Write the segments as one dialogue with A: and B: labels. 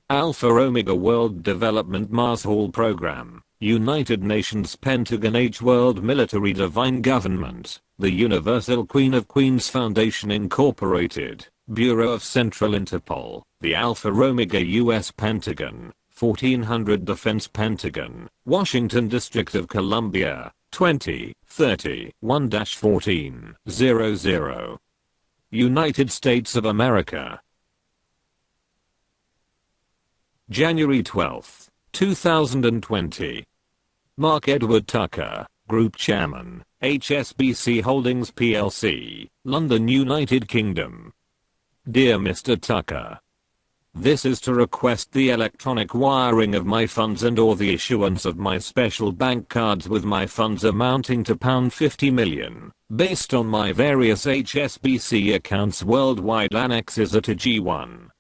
A: Alpha Omega World Development Marshall Program, United Nations Pentagon H World Military Divine Government, the Universal Queen of Queens Foundation Incorporated, Bureau of Central Interpol, the Alpha Omega US Pentagon, 1400 Defense Pentagon, Washington District of Columbia, 2030 1-1400. United States of America. January 12, 2020. Mark Edward Tucker, Group Chairman, HSBC Holdings PLC, London, United Kingdom. Dear Mr. Tucker, this is to request the electronic wiring of my funds and/or the issuance of my special bank cards with my funds amounting to £50 million, based on my various HSBC accounts worldwide. Annexes are to G1.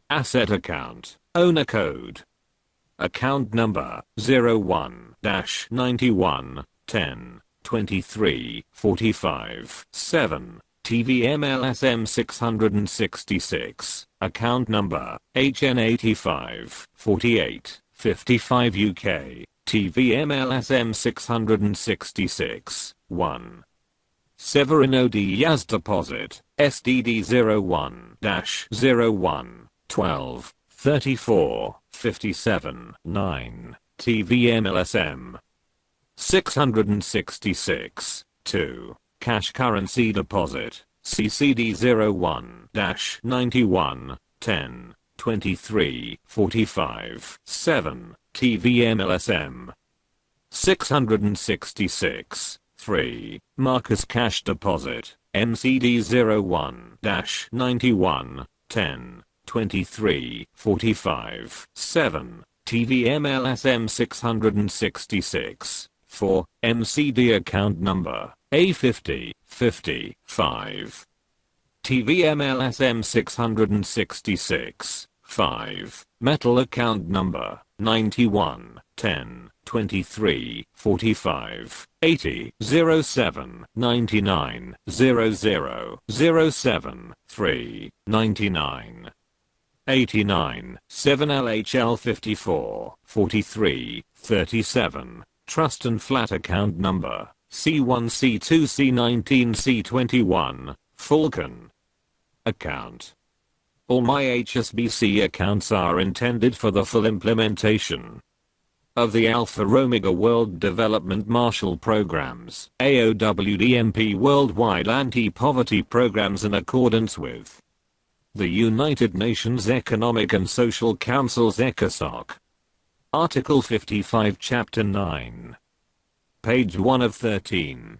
A: Asset account, owner code. Account number 01-91-10-23-45-7. TVMLSM 666, account number HN85 48 55 UK, TVMLSM 666, 1. Severino Diaz Deposit, SDD 01-01 12 34 57 9, TVMLSM 666, 2. Cash currency deposit, CCD 01-91 10 23 45 7, TVMLSM 666, 3. Marcus cash deposit, MCD 01-91 10 23 45 7, TVMLSM 666, 4. MCD account number A50 55, TVMLSM 666, 5. Metal account number 91 10 23 45 80 07 99 00 07 3 99 89 7. LHL 54 43 37. Trust and flat account number C1 C2 C19 C21, Falcon. Account. All my HSBC accounts are intended for the full implementation of the Alpha Omega World Development Marshall Programs, AOWDMP Worldwide Anti-Poverty Programs in accordance with the United Nations Economic and Social Council's ECOSOC. Article 55 Chapter 9. Page 1 of 13.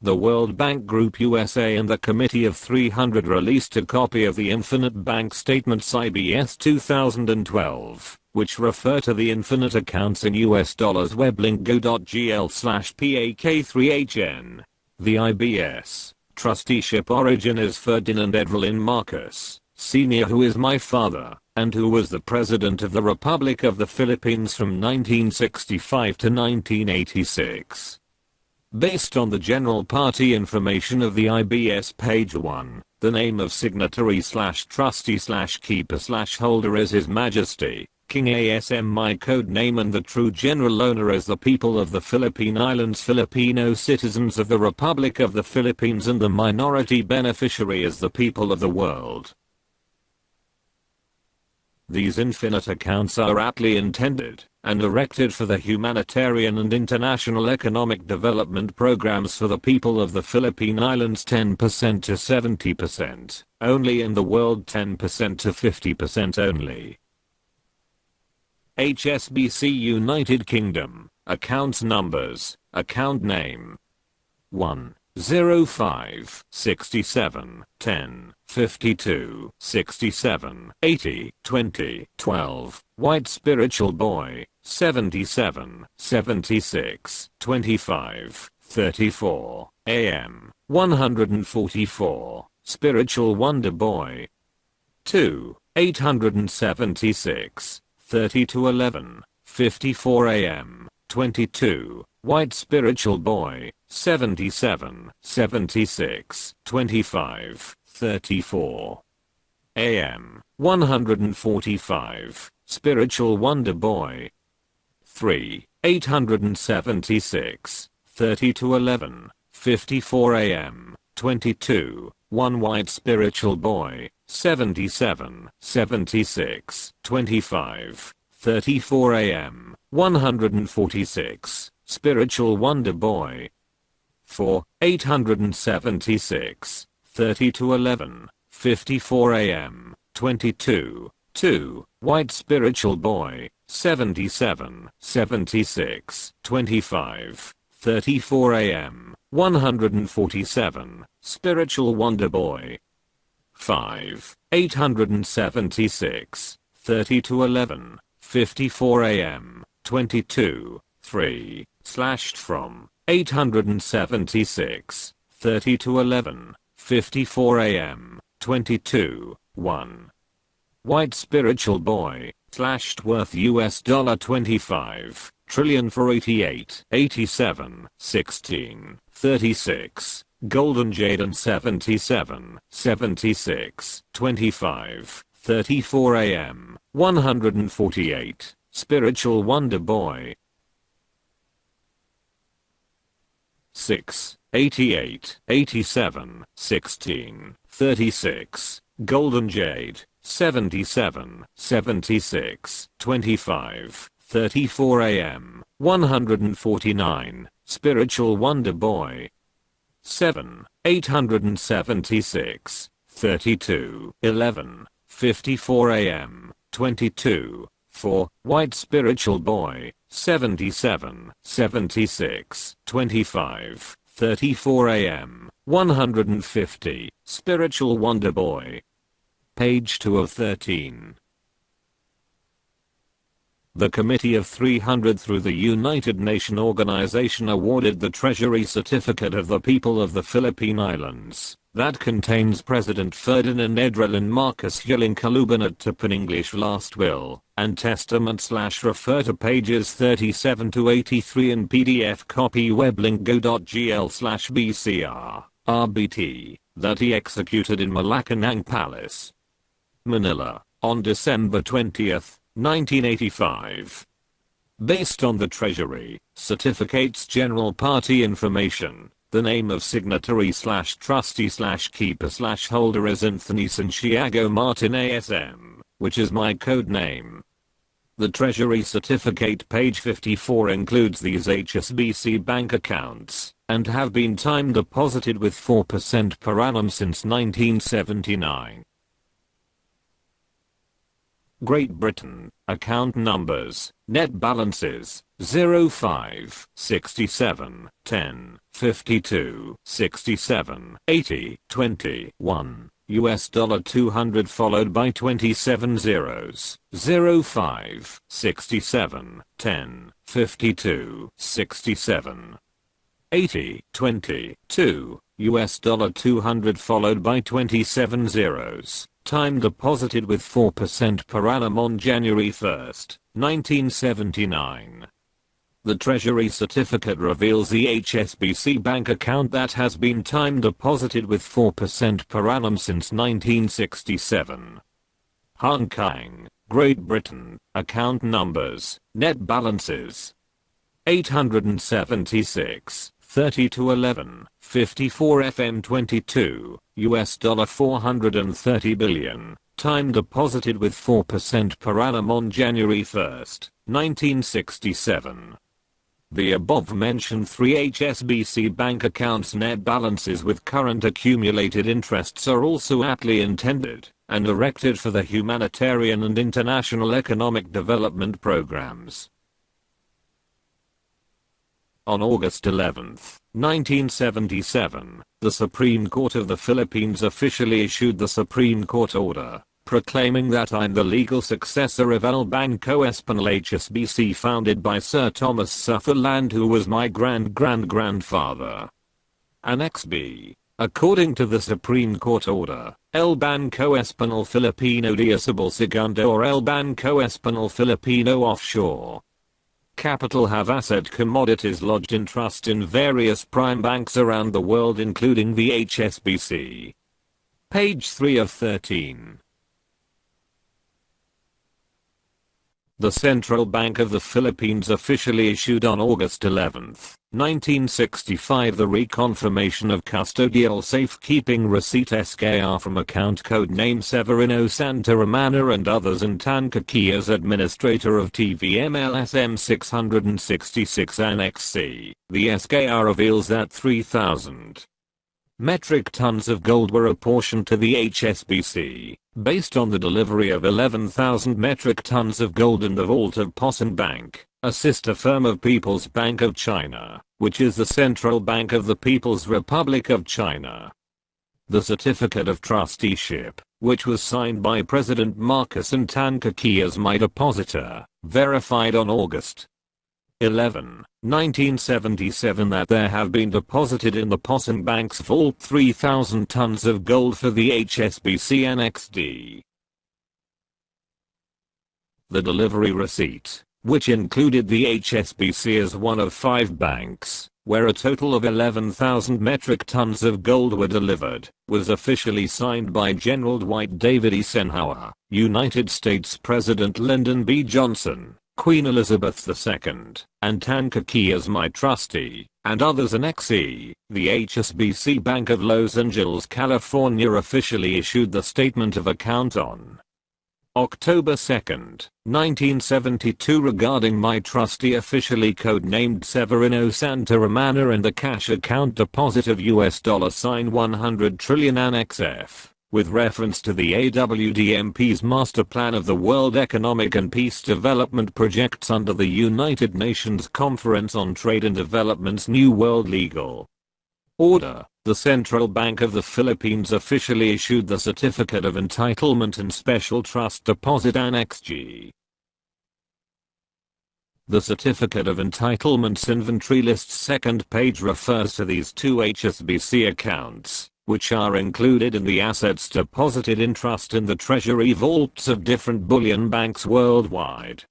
A: The World Bank Group USA and the Committee of 300 released a copy of the Infinite Bank Statements IBS 2012, which refer to the infinite accounts in US dollars. weblink.gl/PAK3HN. The IBS trusteeship origin is Ferdinand Evelyn Marcos, Sr., who is my father, and who was the President of the Republic of the Philippines from 1965 to 1986. Based on the general party information of the IBS page 1, the name of signatory/trustee/keeper/holder is His Majesty, King ASM. My code name and the true general owner is the people of the Philippine Islands, Filipino citizens of the Republic of the Philippines, and the minority beneficiary is the people of the world. These infinite accounts are aptly intended and erected for the humanitarian and international economic development programs for the people of the Philippine Islands. 10% to 70% only in the world, 10% to 50% only. HSBC United Kingdom. Accounts numbers. Account name 1 05 67 10 52 67 80 20 12. White Spiritual Boy 77 76 25 34 AM 144. Spiritual Wonder Boy 2 876 30 11 54 AM 22. White Spiritual Boy 77 76 25 34 AM 145 Spiritual Wonder Boy 3 876 30 to 11 54 AM 22 1 White Spiritual Boy 77 76 25 34 AM 146 Spiritual Wonder Boy 4 876 30 to 11 54 AM 22 2 White Spiritual Boy 77 76 25 34 AM 147 Spiritual Wonder Boy 5 876 30 to 11 54 AM 22 3 slashed from 876 30 to 11 54 AM 22 1 White Spiritual Boy slashed worth $25 trillion for 88 87 16 36 Golden Jade and 77 76 25 34 AM 148 Spiritual Wonder Boy 6 88 87 16 36 Golden Jade 77 76 25 34 AM 149 Spiritual Wonder Boy 7 876 32 11 54 AM 22 4 White Spiritual Boy 77 76 25 34 AM 150 Spiritual Wonder Boy. Page 2 of 13. The Committee of 300 through the United Nations Organization awarded the Treasury Certificate of the People of the Philippine Islands, that contains President Ferdinand Edrelin Marcos Hiling-Kalubanat Tapan English last will, and testament / refer to pages 37 to 83 in PDF copy weblink.go.gl/BCR, RBT, that he executed in Malacanang Palace, Manila, on December 20, 1985. Based on the Treasury Certificate's general party information, the name of signatory / trustee / keeper / holder is Anthony Santiago Martin ASM, which is my code name. The Treasury Certificate page 54 includes these HSBC bank accounts, and have been time deposited with 4% per annum since 1979. Great Britain, account numbers, net balances, 05, 67, 10, 52, 67, 80, 21, US dollar 200 followed by 27 zeros, 05, 67, 10, 52, 67, 80, 22, US dollar 200 followed by 27 zeros. Time deposited with 4% per annum on January 1, 1979. The Treasury Certificate reveals the HSBC bank account that has been time deposited with 4% per annum since 1967. Hongkong, Great Britain, account numbers, net balances, 876, 30 to 11, 54 FM 22, US dollar 430 billion, time deposited with 4% per annum on January 1, 1967. The above mentioned three HSBC bank accounts net balances with current accumulated interests are also aptly intended and erected for the humanitarian and international economic development programs. On August 11, 1977, the Supreme Court of the Philippines officially issued the Supreme Court order, proclaiming that I'm the legal successor of El Banco Espanol HSBC founded by Sir Thomas Sutherland, who was my grandfather. Annex B. According to the Supreme Court order, El Banco Espanol Filipino de Isabel Segundo or El Banco Espanol Filipino Offshore Capital have asset commodities lodged in trust in various prime banks around the world including the HSBC. Page 3 of 13. The Central Bank of the Philippines officially issued on August 11, 1965 the reconfirmation of custodial safekeeping receipt SKR from account codename Severino Santaramana and others and Tankaki as administrator of TVMLSM 666 Annex C. The SKR reveals that 3,000 metric tons of gold were apportioned to the HSBC, based on the delivery of 11,000 metric tons of gold in the vault of POSIN Bank, a sister firm of People's Bank of China, which is the central bank of the People's Republic of China. The certificate of trusteeship, which was signed by President Marcos and Tankaki as my depositor, verified on August 11, 1977 that there have been deposited in the POSIN Bank's vault 3,000 tons of gold for the HSBC Annex D. The delivery receipt, which included the HSBC as one of 5 banks, where a total of 11,000 metric tons of gold were delivered, was officially signed by General Dwight David Eisenhower, United States President Lyndon B. Johnson, Queen Elizabeth II, and Tankaki as my trustee, and others. Annex E. The HSBC Bank of Los Angeles, California officially issued the statement of account on October 2, 1972 regarding my trustee officially codenamed Severino Santaramana and the cash account deposit of $100 trillion Annex F. With reference to the AWDMP's master plan of the World Economic and Peace Development Projects under the United Nations Conference on Trade and Development's New World Legal Order, the Central Bank of the Philippines officially issued the Certificate of Entitlement and Special Trust Deposit Annex G. The Certificate of Entitlement's inventory list's second page refers to these 2 HSBC accounts, which are included in the assets deposited in trust in the treasury vaults of different bullion banks worldwide.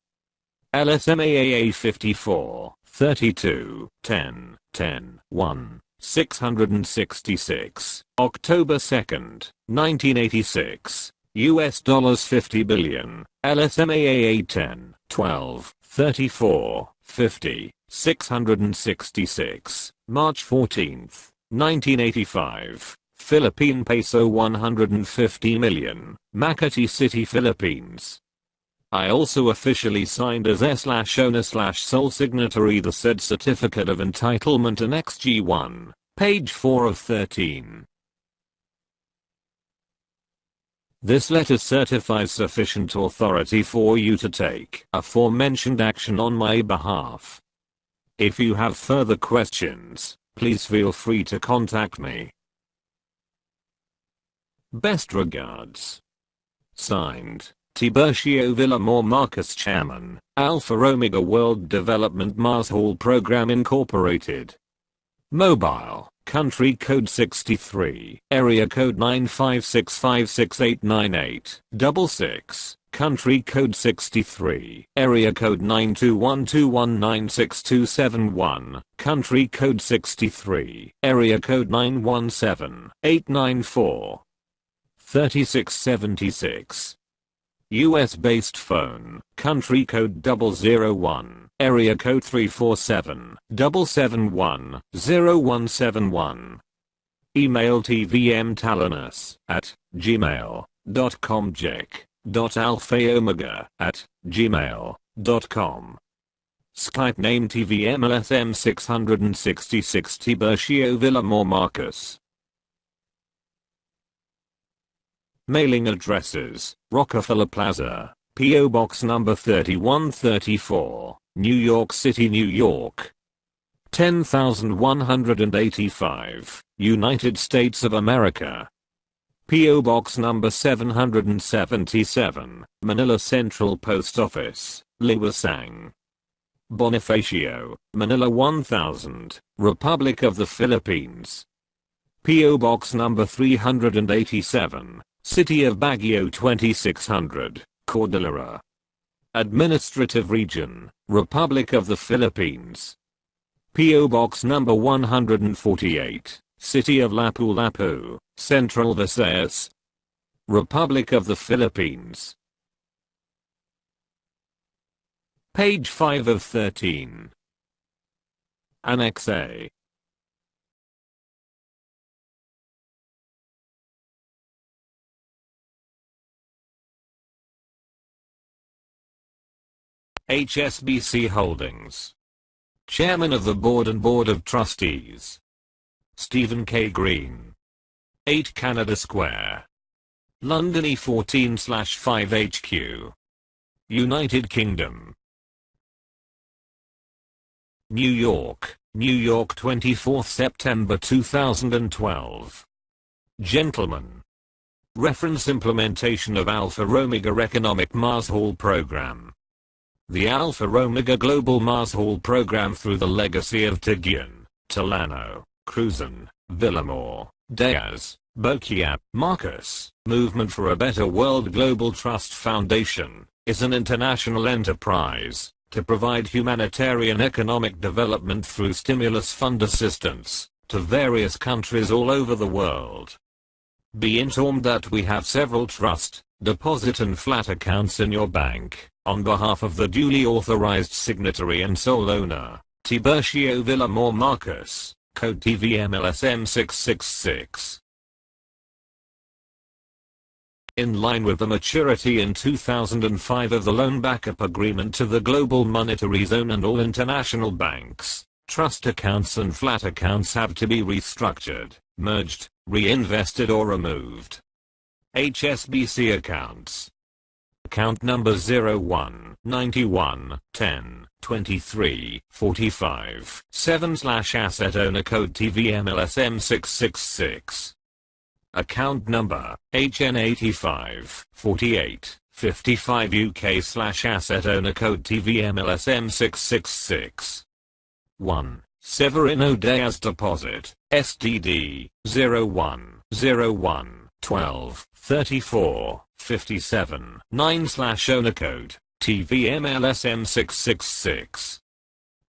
A: LSMAAA 54, 32, 10, 10, 1, 666, October 2, 1986, US dollars 50 billion, LSMAAA 10, 12, 34, 50, 666, March 14, 1985. Philippine peso 150 million, Makati City, Philippines. I also officially signed as S/owner/sole signatory the said Certificate of Entitlement Annex G1, page 4 of 13. This letter certifies sufficient authority for you to take aforementioned action on my behalf. If you have further questions, please feel free to contact me. Best regards. Signed, Tiburcio Villamor Marcos, Chairman, Alpha Omega World Development Mars Hall Program Incorporated. Mobile, country code 63, area code 956568986, country code 63, area code 92121962771, country code 63, area code 917894. 3676. US-based phone, country code 001, area code 347-771-0171. Email tvmtalanus@gmail.com, jack.alphaomega@gmail.com. Skype name tvmlsm 666 Tiburcio Villamor Marcos. Mailing addresses: Rockefeller Plaza, P.O. Box number 3134, New York City, New York. 10185, United States of America. P.O. Box number 777, Manila Central Post Office, Liwasang. Bonifacio, Manila 1000, Republic of the Philippines. P.O. Box number 387, City of Baguio 2600, Cordillera. Administrative Region, Republic of the Philippines. P.O. Box number 148, City of Lapu-Lapu, Central Visayas, Republic of the Philippines. Page 5 of 13. Annex A. HSBC Holdings. Chairman of the Board and Board of Trustees. Stephen K. Green. 8 Canada Square. London E14/5 HQ. United Kingdom. New York, 24th September 2012. Gentlemen. Reference implementation of Alpha Omega Economic Mars Hall Program. The Alpha Omega Global Mars Hall Program through the legacy of Tigran, Tolano, Cruzan, Villamor, Diaz, Bokiap, Marcus, Movement for a Better World Global Trust Foundation, is an international enterprise to provide humanitarian economic development through stimulus fund assistance to various countries all over the world. Be informed that we have several trust, deposit and flat accounts in your bank, on behalf of the duly authorized signatory and sole owner, Tiburcio Villamor Marcus, code TVMLSM 666. In line with the maturity in 2005 of the loan backup agreement to the global monetary zone and all international banks, trust accounts and flat accounts have to be restructured, merged, reinvested or removed. HSBC accounts. Account number 01 91 10 23 45 7/asset owner code TVMLSM 666. Account number HN85 48 55 UK/asset owner code TVMLSM 666. 1. Severino Diaz deposit SDD 01 01 12 34 57 9/owner code TVMLSM 666.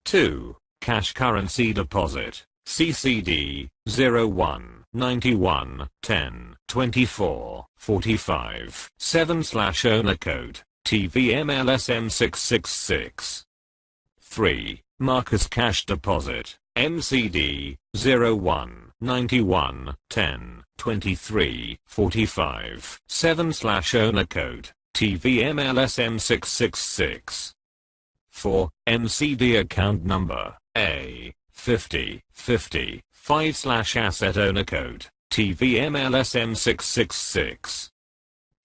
A: 2. Cash currency deposit CCD 01 91 10 24 45 7/owner code TVMLSM 666. 3. Marcus cash deposit MCD 01 91 10 23 45 7/owner code TVMLSM 666. 4. MCD account number A 50 50 5/asset owner code TVMLSM 666.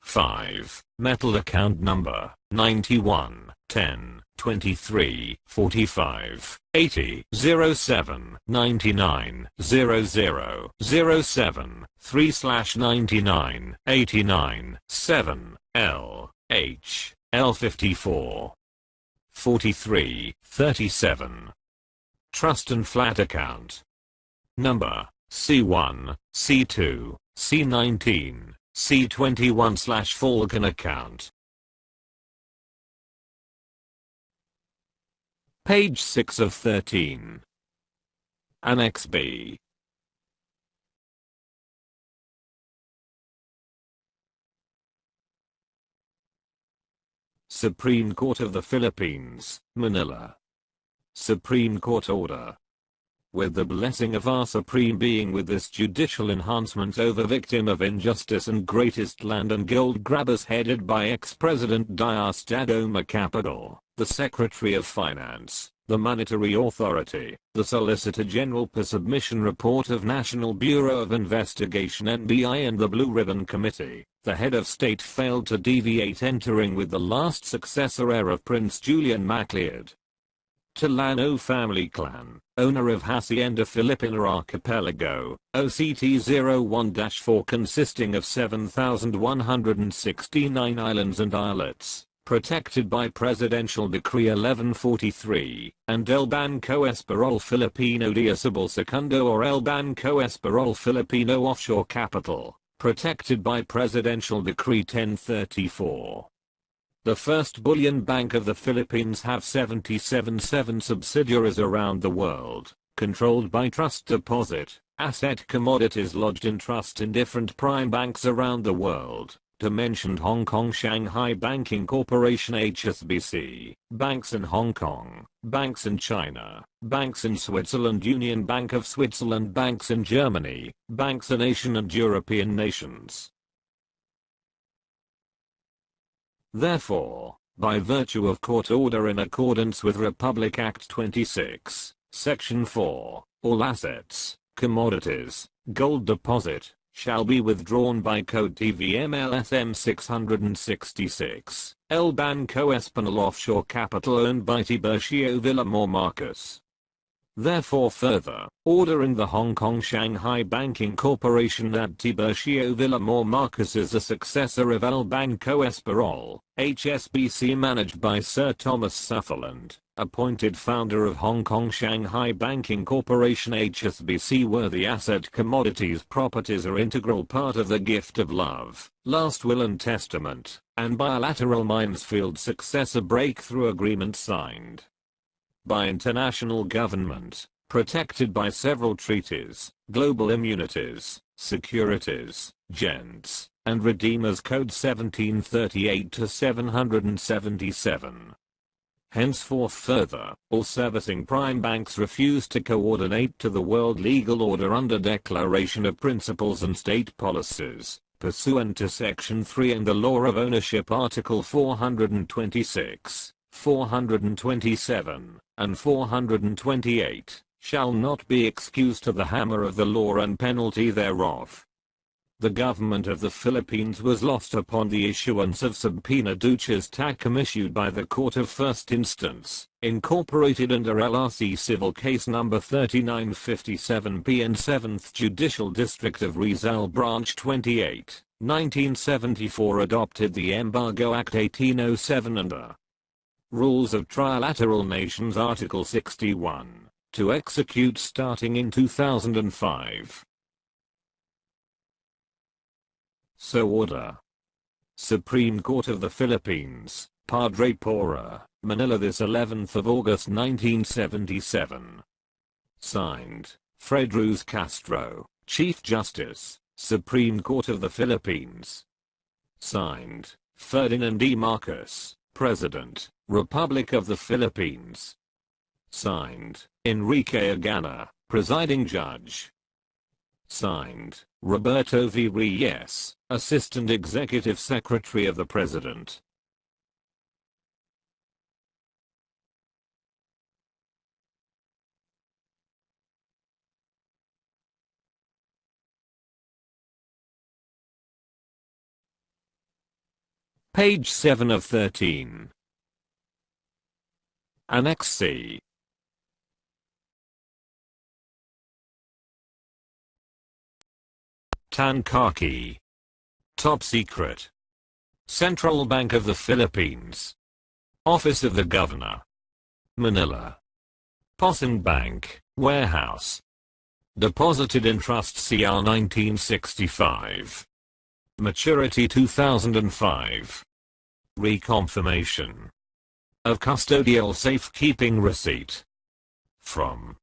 A: 5. Metal account number 91 10 23 45 80 07 99 00 07 3/99 89 7 L H L 54 43 37. Trust and flat account number C1 C2 C19 C21/Falcon account. Page 6 of 13. Annex B. Supreme Court of the Philippines, Manila. Supreme Court order. With the blessing of our Supreme Being, with this judicial enhancement over victim of injustice and greatest land and gold grabbers headed by ex-President Diosdado Capital, the Secretary of Finance, the Monetary Authority, the Solicitor General per submission report of National Bureau of Investigation NBI and the Blue Ribbon Committee, the head of state failed to deviate, entering with the last successor heir of Prince Julian MacLeod. Tolano family clan, owner of Hacienda Filipina Archipelago, OCT-01-4, consisting of 7,169 islands and islets, protected by Presidential Decree 1143, and El Banco Espanol Filipino de Isabel Segundo or El Banco Espanol Filipino Offshore Capital, protected by Presidential Decree 1034. The First Bullion Bank of the Philippines have 77 subsidiaries around the world, controlled by trust deposit, asset commodities lodged in trust in different prime banks around the world, to mention Hong Kong Shanghai Banking Corporation HSBC, banks in Hong Kong, banks in China, banks in Switzerland, Union Bank of Switzerland, banks in Germany, banks in Asian and European nations. Therefore, by virtue of court order in accordance with Republic Act 26, Section 4, all assets, commodities, gold deposit, shall be withdrawn by Code TVMLSM 666, El Banco Espanol offshore capital owned by Tiburcio Villamor Marcos. Therefore further, ordering the Hong Kong Shanghai Banking Corporation that Tiburcio Villamor Marcos is a successor of El Banco Espanol, HSBC managed by Sir Thomas Sutherland, appointed founder of Hong Kong Shanghai Banking Corporation HSBC, where the asset commodities properties are integral part of the gift of love, last will and testament, and bilateral Minesfield successor breakthrough agreement signed by international government, protected by several treaties, global immunities, securities, gents, and Redeemers Code 1738 to 777. Henceforth further, all servicing prime banks refuse to coordinate to the world legal order under Declaration of Principles and State Policies, pursuant to Section 3 and the Law of Ownership Article 426, 427, and 428, shall not be excused to the hammer of the law and penalty thereof. The government of the Philippines was lost upon the issuance of subpoena duces tactum issued by the Court of First Instance, incorporated under LRC Civil Case No. 3957P and 7th Judicial District of Rizal Branch 28, 1974, adopted the Embargo Act 1807 under Rules of Trilateral Nations Article 61, to execute starting in 2005. So order. Supreme Court of the Philippines, Padre Pora, Manila, this 11th of August 1977. Signed, Fred Ruz Castro, Chief Justice, Supreme Court of the Philippines. Signed, Ferdinand E. Marcos, President, Republic of the Philippines. Signed, Enrique Agana, Presiding Judge. Signed, Roberto V. Reyes, Assistant Executive Secretary of the President. Page 7 of 13. Annex C. Tankaki. Top secret. Central Bank of the Philippines. Office of the Governor. Manila. Posen Bank, Warehouse. Deposited in Trust CR 1965. Maturity 2005. Reconfirmation of custodial safekeeping receipt. From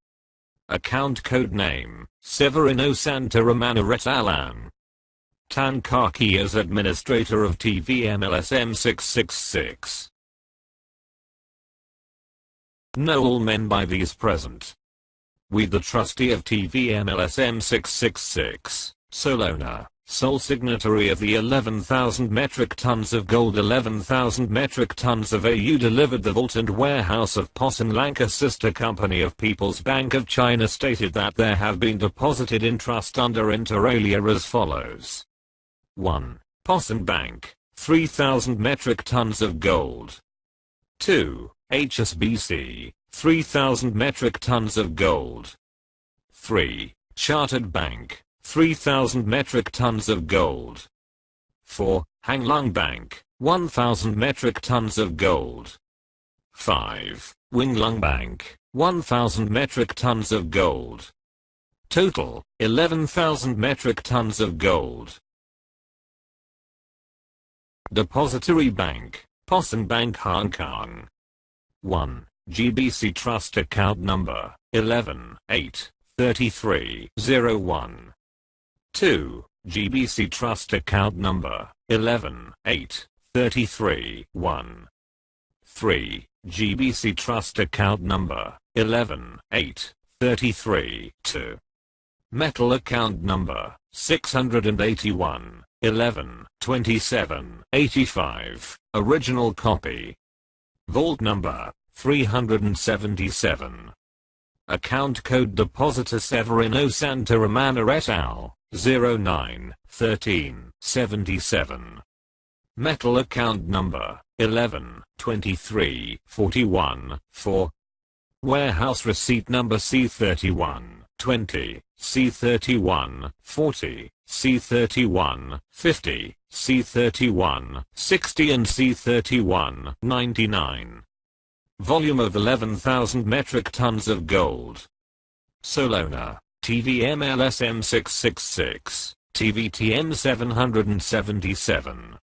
A: account code name, Severino Santa Romana Retalan. Tankaki as administrator of TVMLSM 666. Know all men by these present. We the trustee of TVMLSM 666, Solona, sole signatory of the 11,000 metric tons of gold, 11,000 metric tons of AU delivered the vault and warehouse of Posen Lanka, sister company of People's Bank of China, stated that there have been deposited in trust under inter alia as follows. 1. Posen Bank, 3,000 metric tons of gold. 2. HSBC, 3,000 metric tons of gold. 3. Chartered Bank, 3,000 metric tons of gold. 4. Hanglung Bank, 1,000 metric tons of gold. 5. Winglung Bank, 1,000 metric tons of gold. Total, 11,000 metric tons of gold. Depository Bank, Posen Bank Hong Kong. 1. GBC Trust Account Number, 11, 8, 3301. 2. GBC Trust Account Number 118331. 3. GBC Trust Account Number 118332. Metal Account Number 681 112785. Original copy. Vault Number 377. Account Code Depositor Severino Santa Romana et al. 091377. Metal Account Number 112341 4. Warehouse Receipt Number C3120, C3140, C3150, C3160 and C3199. Volume of 11,000 metric tons of gold. Solona, TVMLSM 666, TVTM 777.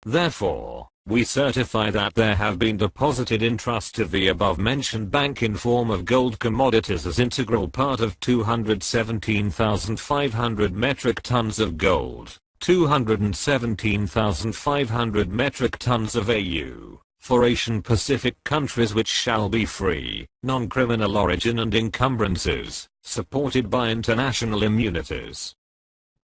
A: Therefore, we certify that there have been deposited in trust of the above-mentioned bank in form of gold commodities as integral part of 217,500 metric tons of gold, 217,500 metric tons of AU, for Asian Pacific countries which shall be free, non-criminal origin and encumbrances, supported by international immunities.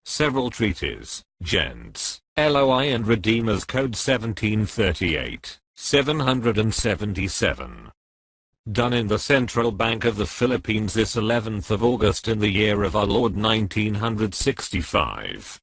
A: Several treaties, gents, LOI and Redeemers Code 1738, 777. Done in the Central Bank of the Philippines this 11th of August in the year of our Lord 1965.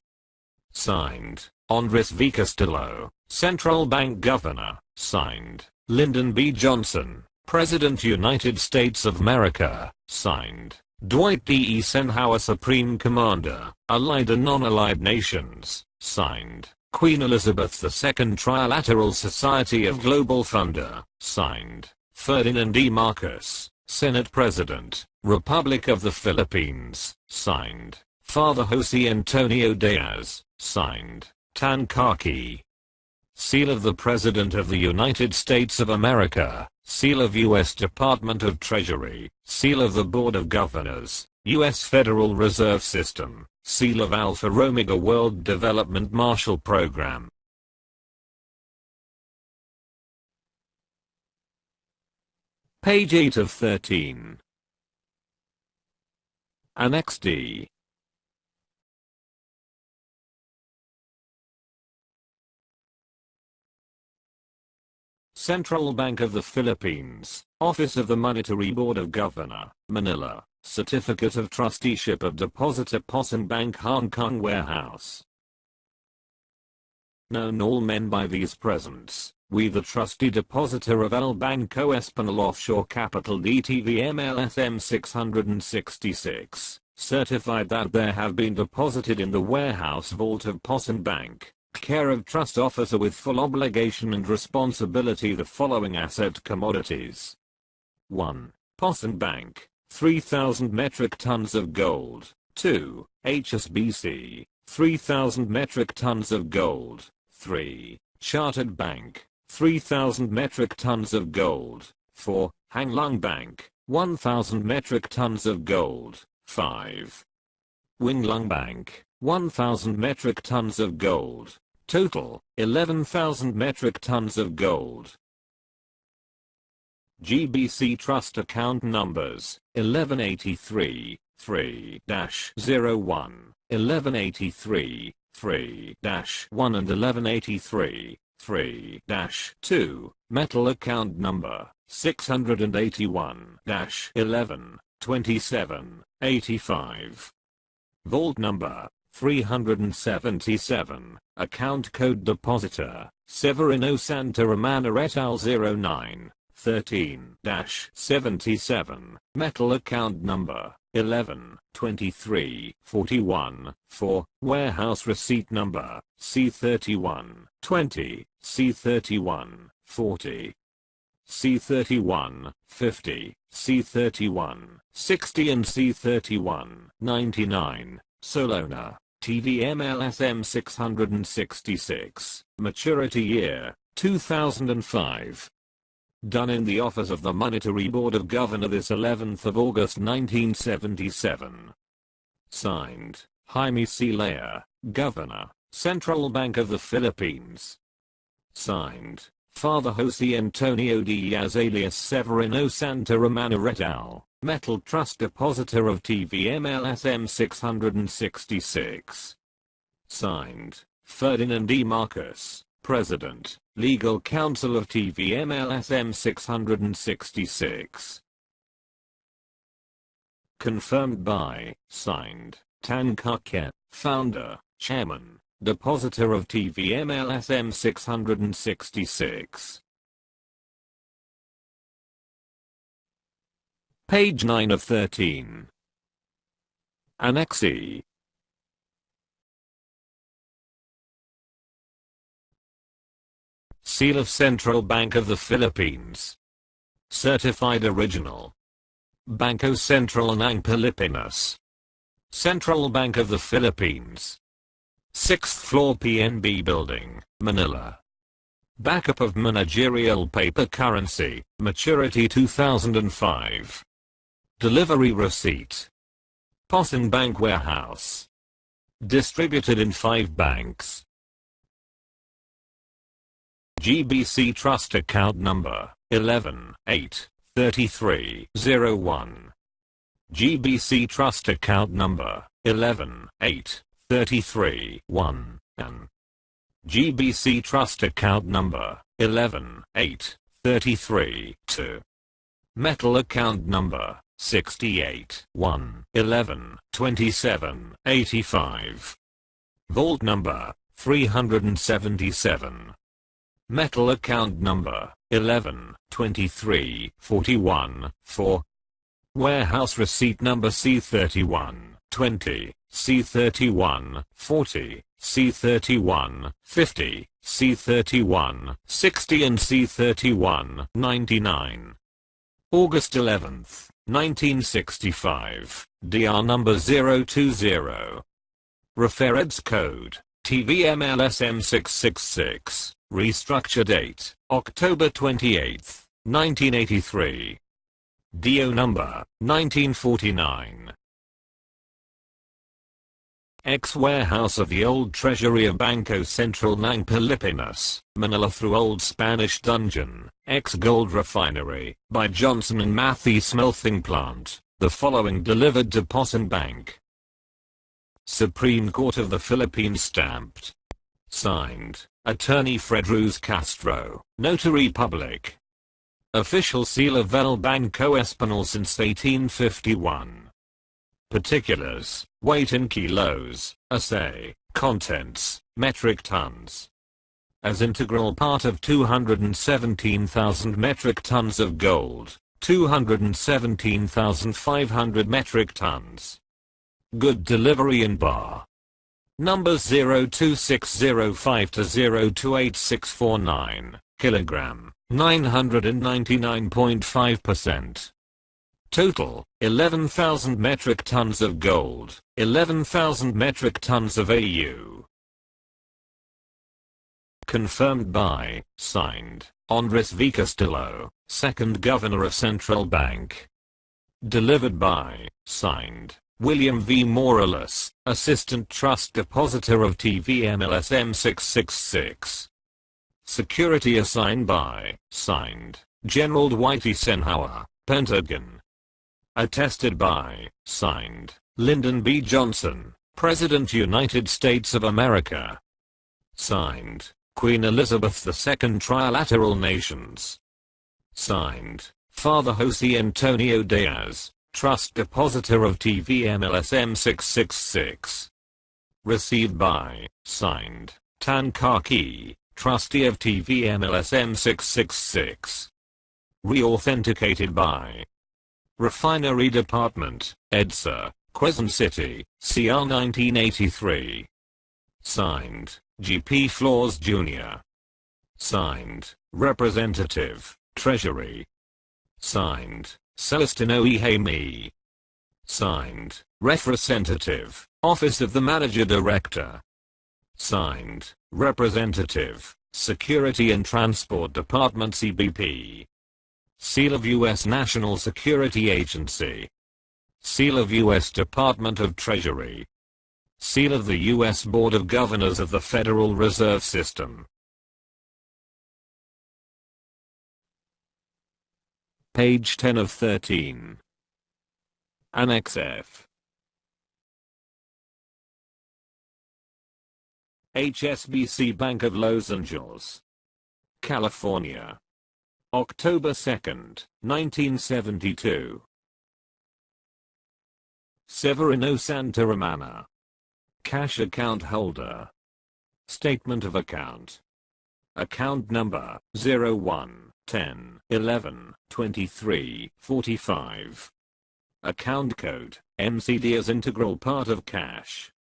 A: Signed, Andres V. Castillo, Central Bank Governor. Signed, Lyndon B. Johnson, President United States of America. Signed, Dwight D. Eisenhower, Supreme Commander, Allied and Non-Allied Nations. Signed, Queen Elizabeth II, Trilateral Society of Global Funder. Signed, Ferdinand E. Marcos, Senate President, Republic of the Philippines. Signed, Father Jose Antonio Diaz. Signed, Tan Kaki. Seal of the President of the United States of America. Seal of U.S. Department of Treasury. Seal of the Board of Governors, U.S. Federal Reserve System. Seal of Alpha Omega World Development Marshall Program. Page 8 of 13. Annex D. Central Bank of the Philippines, Office of the Monetary Board of Governor, Manila. Certificate of Trusteeship of Depositor Posen Bank Hong Kong Warehouse. Known all men by these presents, we the trustee depositor of El Banco Espanol Offshore Capital DTVMLSM 666, certified that there have been deposited in the warehouse vault of Posen Bank, care of trust officer with full obligation and responsibility the following asset commodities. 1. Posen Bank, 3,000 metric tons of gold. 2. HSBC, 3,000 metric tons of gold. 3. Chartered Bank, 3,000 metric tons of gold. 4. Hang Lung Bank, 1,000 metric tons of gold. 5. Wing Lung Bank, 1,000 metric tons of gold. Total, 11,000 metric tons of gold. GBC Trust Account Numbers 1183 3-01, 1183 3-1 and 1183 3-2. Metal Account Number 681 11 27 85. Vault Number 377. Account Code Depositor Severino Santa Romana et al. 09 13-77. Metal Account Number 11 23 41 4. Warehouse Receipt Number C31 20, C31 40, C31 50, C31 60 and C31 99. Solona, TVMLSM 666. Maturity year 2005. Done in the office of the Monetary Board of Governor this 11th of August 1977. Signed, Jaime C. Lea, Governor, Central Bank of the Philippines. Signed, Father Jose Antonio Diaz alias Severino Santa Romana et al., Metal Trust Depositor of TVMLSM 666. Signed, Ferdinand E. Marcus, President, Legal Counsel of TVMLSM 666. Confirmed by, signed, Tan Kake, Founder, Chairman, Depositor of TVMLSM 666. Page 9 of 13. Annex E. Seal of Central Bank of the Philippines. Certified Original. Banco Central ng Pilipinas. Central Bank of the Philippines. 6th floor PNB Building, Manila. Backup of managerial paper currency, maturity 2005. Delivery receipt. POSN Bank Warehouse. Distributed in 5 banks. GBC Trust Account Number 11-8-3301. GBC Trust Account Number 11-8-33-1. GBC Trust Account Number 11-8-33-2. Metal Account Number 68-1-11-27-85. Vault Number 377. Metal Account Number 11-23-41-4. Warehouse Receipt Number C31-20, C31-40, C31-50, C31-60 and C31-99. August 11th, 1965, DR number 020. Reference code, TVMLSM 666, restructure date, October 28th, 1983. DO number, 1949. Ex-warehouse of the old treasury of Banco Central ng Pilipinas, Manila through Old Spanish Dungeon, ex-gold refinery, by Johnson & Matthey smelting plant, the following delivered to POSN Bank. Supreme Court of the Philippines stamped. Signed, Attorney Fredruz Castro, Notary Public. Official seal of El Banco Espanol since 1851. Particulars, weight in kilos, assay, contents, metric tons. As integral part of 217,000 metric tons of gold, 217,500 metric tons. Good delivery in bar. Numbers 02605 to 028649, kilogram, 999.5%. Total, 11,000 metric tons of gold, 11,000 metric tons of AU. Confirmed by, signed, Andres V. Castillo, 2nd Governor of Central Bank. Delivered by, signed, William V. Morales, Assistant Trust Depositor of TVMLSM 666. Security assigned by, signed, General Dwight Eisenhower, Pentagon. Attested by, signed, Lyndon B. Johnson, President United States of America. Signed, Queen Elizabeth II Trilateral Nations. Signed, Father Jose Antonio Diaz, Trust Depositor of TVMLSM 666. Received by, signed, Tan Kake, Trustee of TVMLSM 666. Reauthenticated by Refinery Department, EDSA, Quezon City, CR 1983. Signed, G.P. Flores Jr. Signed, Representative, Treasury. Signed, Celestino E. Jaime. Signed, Representative, Office of the Manager Director. Signed, Representative, Security and Transport Department CBP. Seal of U.S. National Security Agency. Seal of U.S. Department of Treasury. Seal of the U.S. Board of Governors of the Federal Reserve System. Page 10 of 13. Annex F. HSBC Bank of Los Angeles, California. October 2, 1972. Severino Santaramana. Cash account holder. Statement of account. Account number 01 10 11 23 45. Account code MCD as integral part of cash.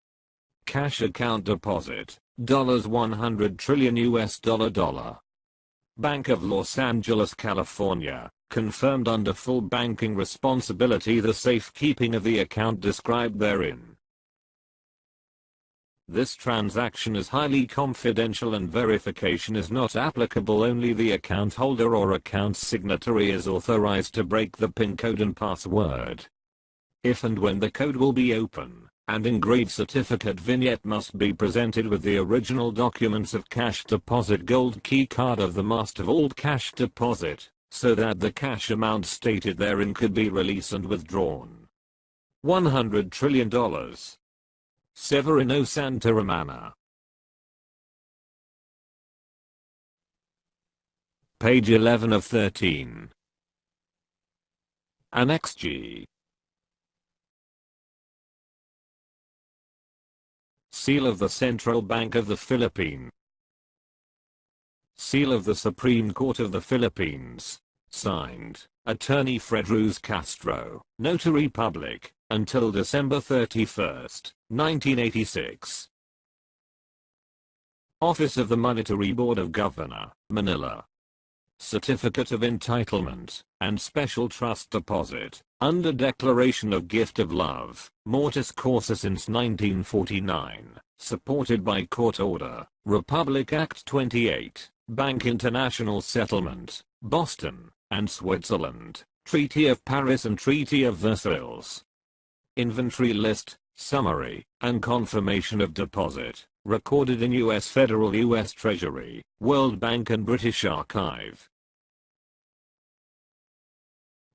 A: Cash account deposit $100 trillion $. Bank of Los Angeles, California, confirmed under full banking responsibility the safekeeping of the account described therein. This transaction is highly confidential and verification is not applicable. Only the account holder or account signatory is authorized to break the PIN code and password. If and when the code will be open, and engraved certificate vignette must be presented with the original documents of cash deposit gold key card of the master vault cash deposit, so that the cash amount stated therein could be released and withdrawn. $100 trillion. Severino Santaramana. Page 11 of 13. Annex G. Seal of the Central Bank of the Philippines. Seal of the Supreme Court of the Philippines. Signed, Attorney Fredruz Castro, Notary Public, until December 31, 1986. Office of the Monetary Board of Governor, Manila. Certificate of Entitlement, and Special Trust Deposit, under Declaration of Gift of Love, Mortis Causa since 1949, supported by Court Order, Republic Act 28, Bank International Settlement, Boston, and Switzerland, Treaty of Paris and Treaty of Versailles. Inventory list, summary, and confirmation of deposit, recorded in U.S. Federal U.S. Treasury, World Bank and British Archive.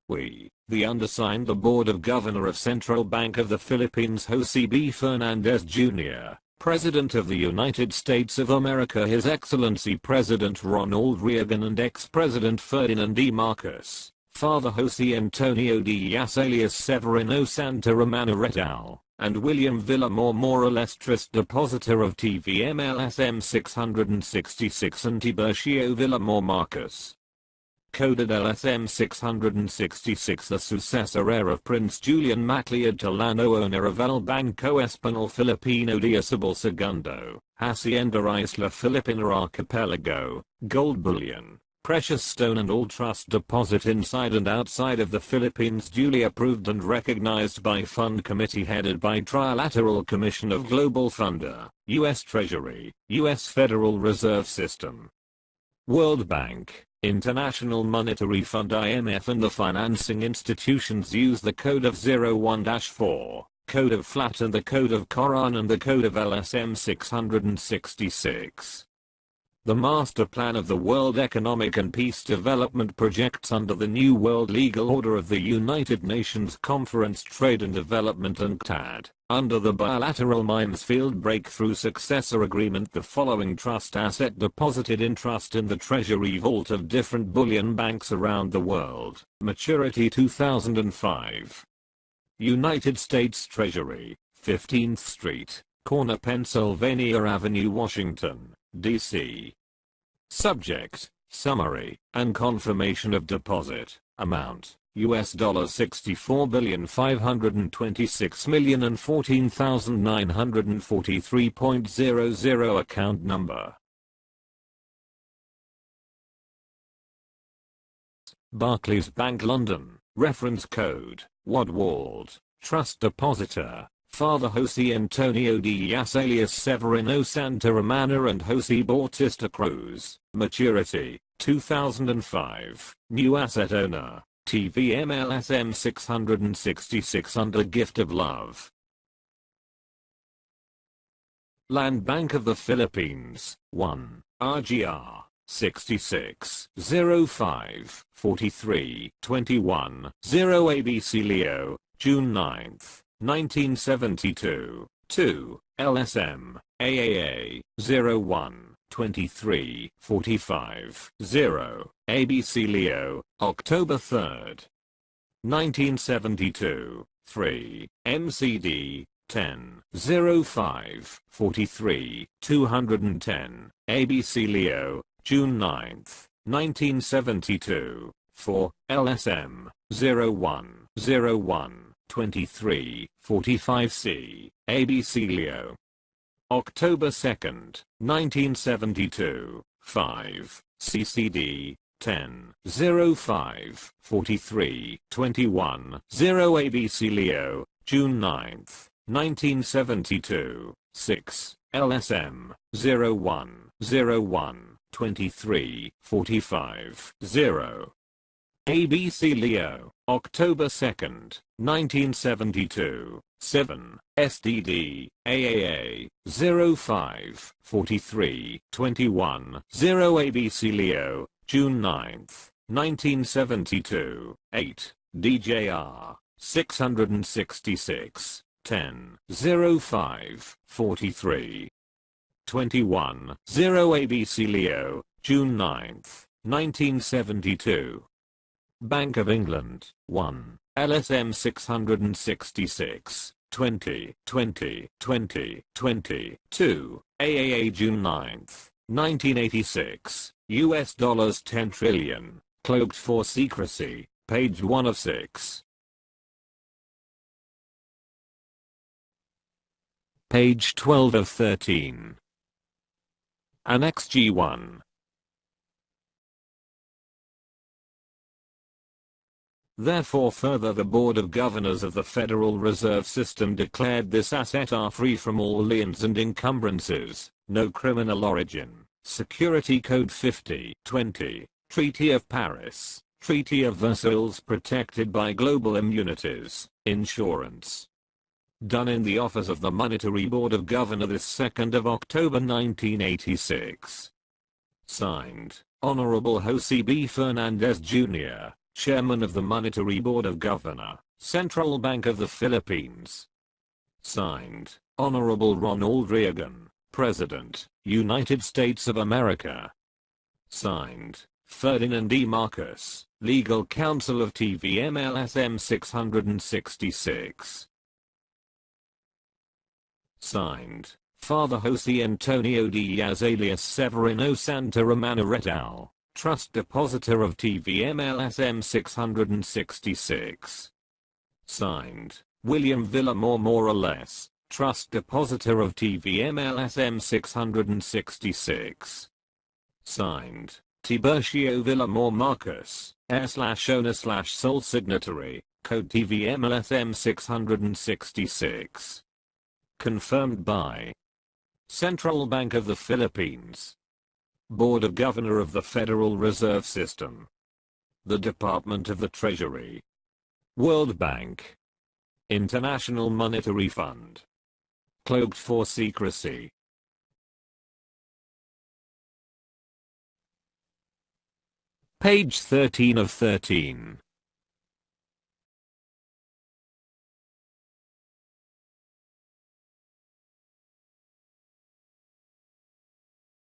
A: We, the undersigned, the Board of Governor of Central Bank of the Philippines, Jose B. Fernandez Jr., President of the United States of America, His Excellency President Ronald Reagan and ex-President Ferdinand E. Marcos, Father Jose Antonio Diaz alias Severino Santaramana et al., and William Villamor Morales Trust Depositor of TVMLSM 666 and Tiburcio Villamor Marcos. Coded LSM 666, the successor heir of Prince Julian Macleod Tolano, owner of El Banco Espanol Filipino de Isabel Segundo, Hacienda Isla Filipina Archipelago, gold bullion, precious stone and all trust deposit inside and outside of the Philippines, duly approved and recognized by Fund Committee headed by Trilateral Commission of Global Funder, U.S. Treasury, U.S. Federal Reserve System, World Bank, International Monetary Fund IMF, and the financing institutions use the code of 01-4, code of FLAT and the code of KORAN and the code of LSM 666. The master plan of the World Economic and Peace Development Projects under the New World Legal Order of the United Nations Conference Trade and Development and TAD, under the Bilateral Minesfield Breakthrough Successor Agreement, the following trust asset deposited in trust in the Treasury Vault of different bullion banks around the world, maturity 2005. United States Treasury, 15th Street, corner Pennsylvania Avenue, Washington, D.C. Subject, summary, and confirmation of deposit, amount, $64,526,014,943.00. Account number. Barclays Bank London, reference code, Woodward, trust depositor, Father Jose Antonio Diaz alias Severino Santaramana and Jose Bautista Cruz, maturity, 2005. New asset owner, TVMLSM 666 under gift of love. Land Bank of the Philippines, 1, RGR, 66, 05, 43, 21, 0 ABC Leo, June 9, 1972, 2, LSM, AAA, 01, 23, 45, 0, ABC Leo, October 3, 1972, 3, MCD, 10, 05, 43, 210, ABC Leo, June 9, 1972, 4, LSM, 01, 01, 23, 45C, ABC Leo. October 2, 1972, 5, CCD, 10, 05, 43, 21, 0 ABC Leo, June 9, 1972, 6, LSM, 01, 01, 23, 45, 0. ABC Leo, October 2, 1972, 7, SDD, AAA, 05, 43, 21, 0 ABC Leo, June 9, 1972, 8, DJR, 666, 10, 05, 43, 21, 0 ABC Leo, June 9, 1972. Bank of England, 1, LSM 666, 20, 20, 20, 20, 2, AAA June 9, 1986, US dollars 10 trillion, cloaked for secrecy, page 1 of 6. Page 12 of 13. Annex G1. Therefore further, the Board of Governors of the Federal Reserve System declared this asset are free from all liens and encumbrances, no criminal origin. Security Code 50-20, Treaty of Paris, Treaty of Versailles, protected by global immunities, insurance. Done in the office of the Monetary Board of Governors this 2nd of October 1986. Signed, Honorable Jose B. Fernandez Jr., Chairman of the Monetary Board of Governors, Central Bank of the Philippines. Signed, Honorable Ronald Reagan, President, United States of America. Signed, Ferdinand E. Marcos, Legal Counsel of TVMLSM 666. Signed, Father Jose Antonio Diaz alias Severino Santa Romana et al., Trust Depositor of TVMLSM 666. Signed, William Villamore more or less, Trust Depositor of TVMLSM 666. Signed, Tiburcio Villamore Marcus, heir/owner/sole signatory, code TVMLSM 666. Confirmed by Central Bank of the Philippines, Board of Governors of the Federal Reserve System, the Department of the Treasury, World Bank, International Monetary Fund. Cloaked for secrecy. Page 13 of 13.